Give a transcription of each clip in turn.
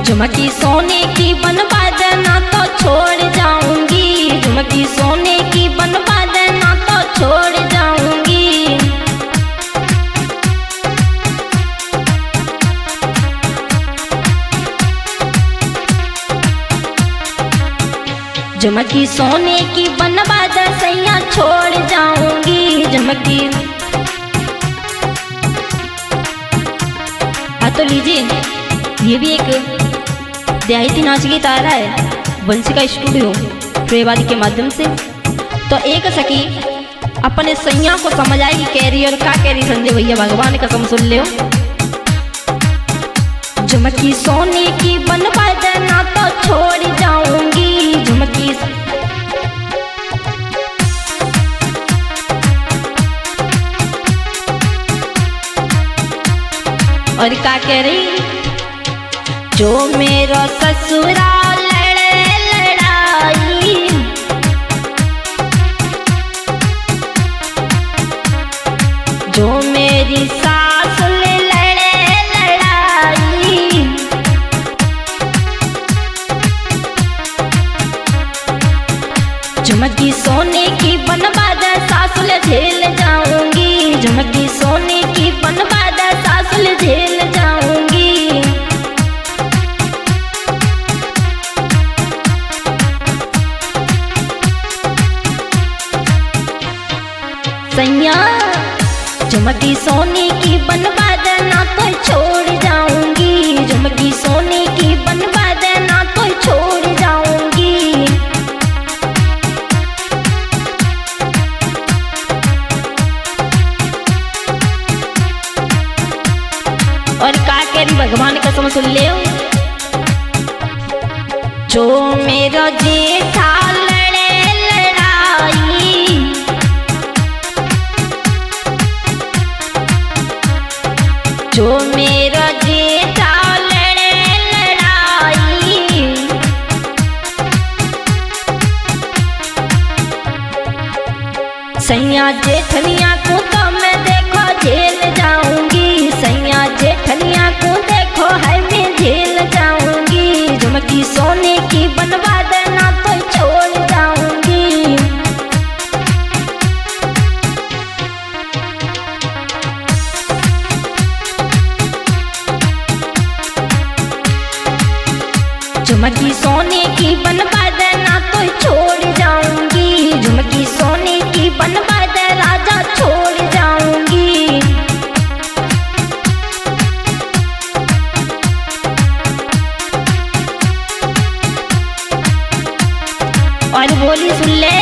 झुमकी सोने की बनवा देना तो छोड़ जाऊंगी, झुमकी सोने की बनवा देना तो छोड़ जाऊंगी। झुमकी सोने की बनवा दे सैया छोड़ जाऊंगी, झुमकी। हाँ तो लीजिए, ये भी एक देहाती नाच की तारा है वंशिका स्टूडियो प्रेवादी के माध्यम से। तो एक सखी अपने सैया को समझ आएगी कैरियर का कैरी संजय भैया भगवान कसम सुन ले। झुमकी सोने की बनवा देना तो छोड़ जाऊंगी, झुमकी। और क्या कह रही, जो मेरा ससुराल लड़े लड़ाई, जो मेरी सास लड़े लड़ाई, झुमकी सोने की बनवा दे सासुल झेल जाऊंगी, झुमकी सोने की बनवा दे सासुल झेल जाऊंगी। सैया झुमकी सोने की बनवा देना तो छोड़ जाऊंगी, झुमकी सोने की बनवा देना तो छोड़ जाऊंगी। और का करी भगवान कसम सुन ले, जो मेरा जेठा लड़े लड़ाई, जो मेरा जेठा लड़े लड़ाई, सैया जेठनिया को तो मैं देखो झेल जाऊंगी, सैया जेठनिया को देखो है मैं झेल जाऊंगी। झुमकी सोने की बनवा देना तो छोड़ जाऊंगी। झुमकी सोने की बनवा देना तो छोड़ जाऊंगी, झुमकी सोने की बनवा दे राजा छोड़ जाऊंगी। और बोली सुन ले,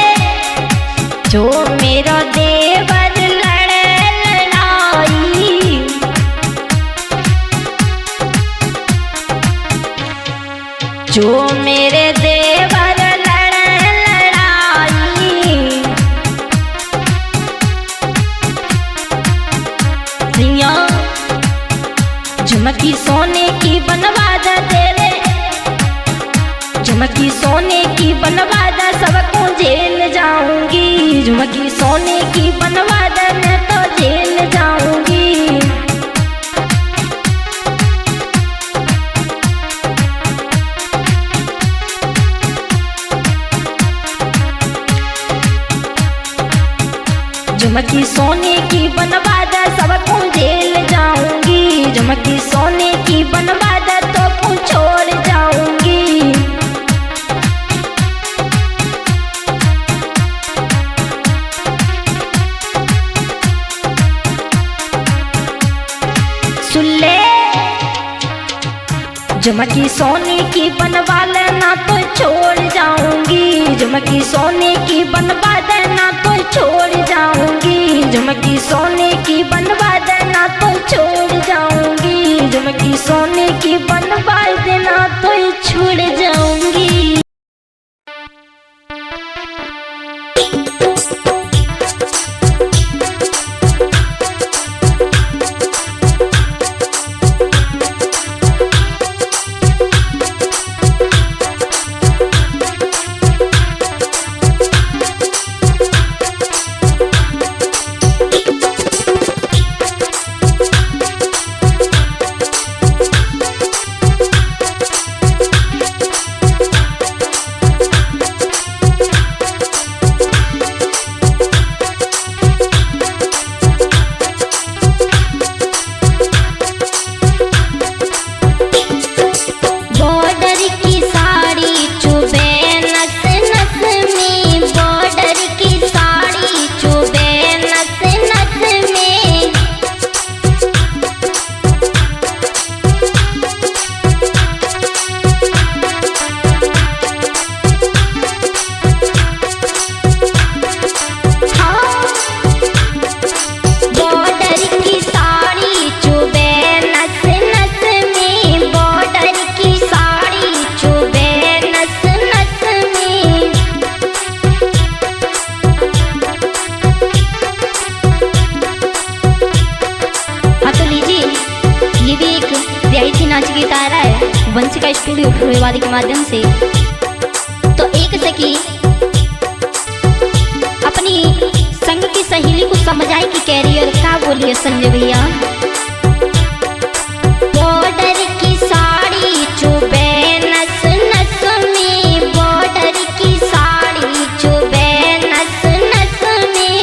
जो मेरा देवर लड़े लड़ाई, जो मेरे देवर लड़े लड़ाई, सिया झुमकी सोने की बनवा दे तेरे, झुमकी सोने की बनवा दे सबको झेल जाऊंगी, झुमकी सोने की बनवा दे मैं तो झेल जाऊंगी। झुमकी सोने की बनवा दे सबको झेल जाऊंगी, झुमकी सोने की बनवा दे तो छोड़ जाऊंगी। सुन ले, झुमकी सोने की बनवा लेना तो छोड़ जाऊंगी, झुमकी सोने की बनवा देना तो छोड़ जाऊंगी, झुमकी सोने की बनवा देना तो छोड़ जाऊंगी, झुमकी सोने की बनवा देना तो छोड़ जाऊंगी। वंशिका स्टूडियो फुलवाड़ी के माध्यम से। तो एक सखी अपनी संग की सहेली को समझाई कि कैरियर का बोलिए संजय भैया। बॉर्डर की साड़ी चुभे नस नस में, बॉर्डर की साड़ी चुभे नस नस में।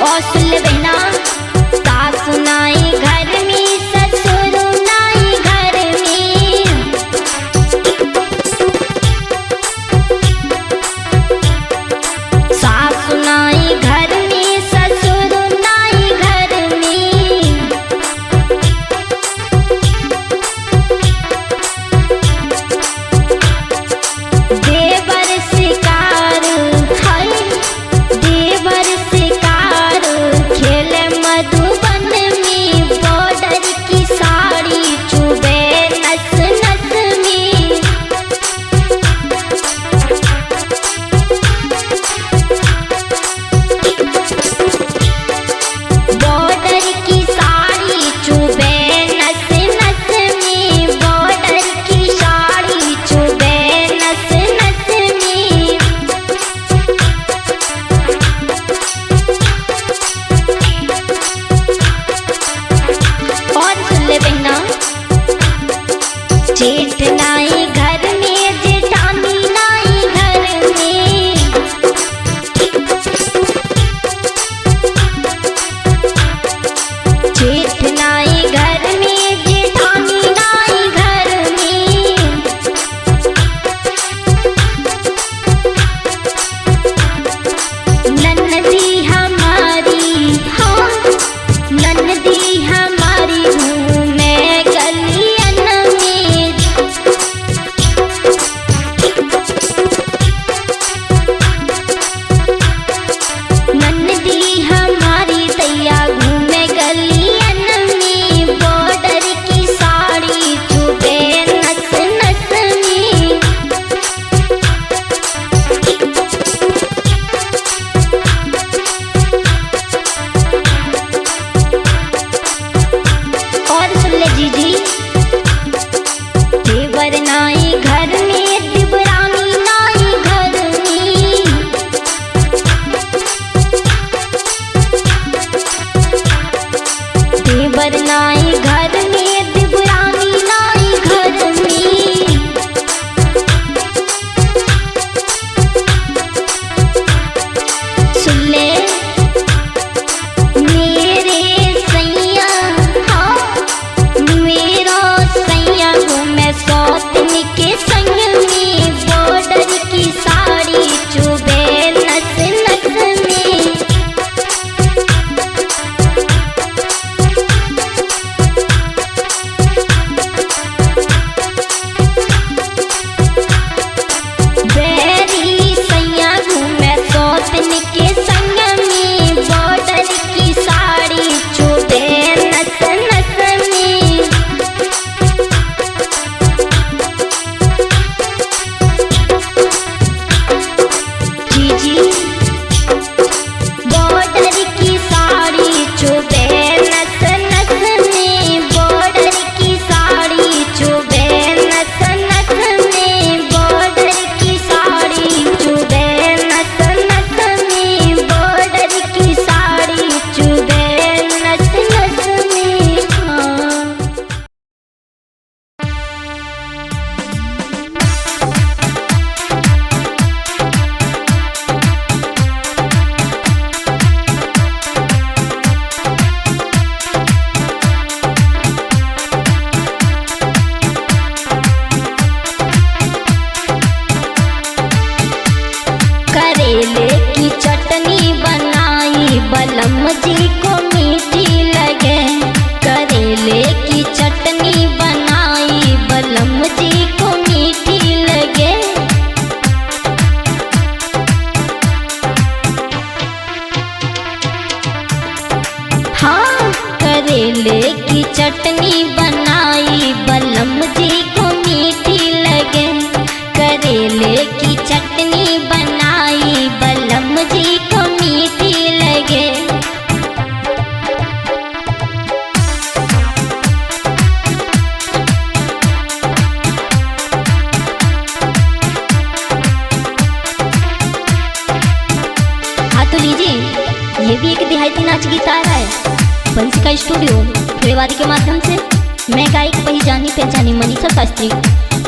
और सुन ले बहना, सास नाई घर में, ससुर नाई घर में। तो लीजिए, ये भी एक देहाती नाच गीत आ रहा है बंसिका स्टूडियो फुलेवारी के माध्यम से। मैं गायक वही जानी पहचानी मनीषा शास्त्री।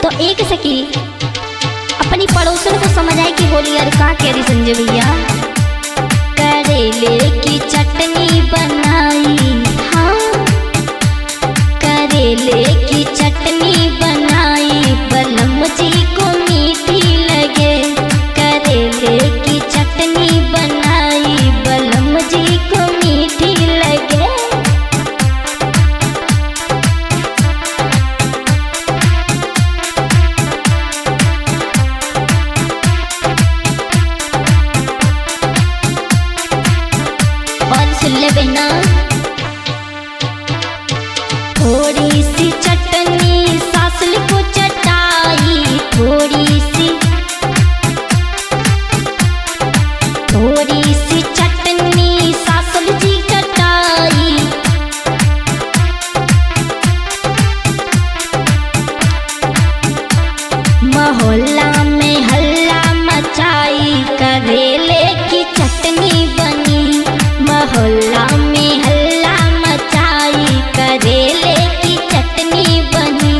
तो एक सखी अपनी पड़ोसन को समझाए कि बोली यार का कह रही संजय भैया, करेले की चटनी बनाई, हाँ करेले की चटनी बनाई, बलम जी को मीठी लगे, करेले की चटनी बनाई, बलम जी को मीठी लगे। और सुन ले बहना, थोड़ी सी चटनी सासुल को चटाई, थोड़ी सी चटनी सासुल जी चटाई, मोहल्ला में हल्ला मचाई, करेले की चटनी बनी, मोहल्ला में हल्ला मचाई, करेले की चटनी बनी।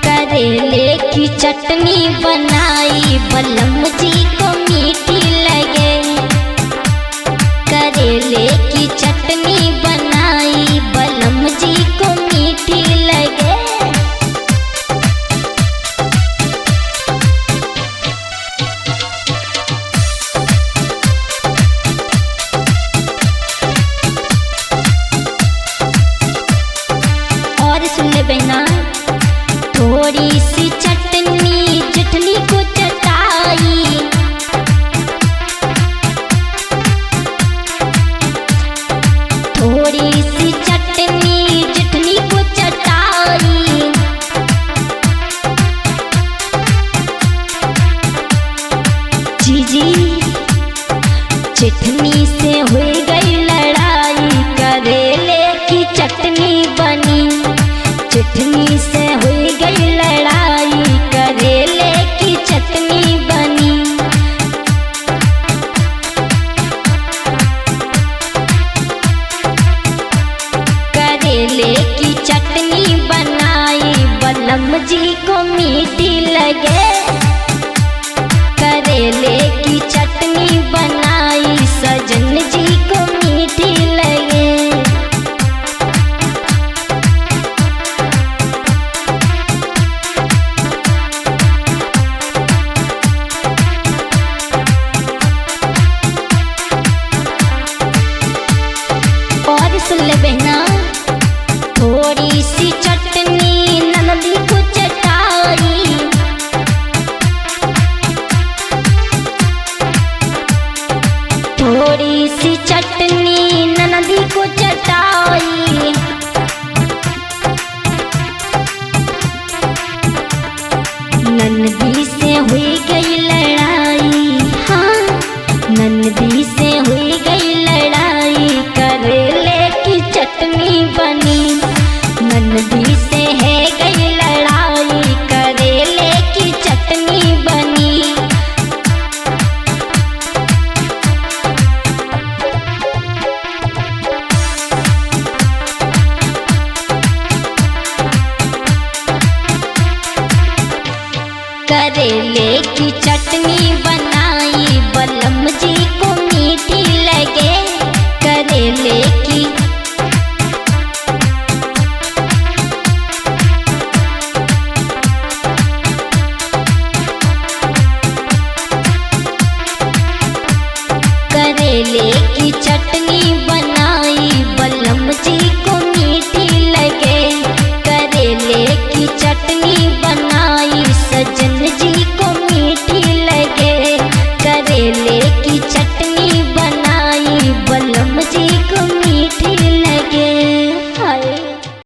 करेले की चटनी बनाई, बलम जी को मीठी लगे, करेले की चटनी बनाई, बलम जी को मीठी लगे। और सुन ले बहना, थोड़ी सी चटनी चटनी को चटाई, थोड़ी सी चटनी चटनी को चटाई, जी चटनी से हो गई लड़ाई, करेले की चटनी बनी, चटनी से हो गई लड़ाई, करेले की चटनी बनी। करेले की चटनी बनाई, बलम जी को मीठी लगे, करेले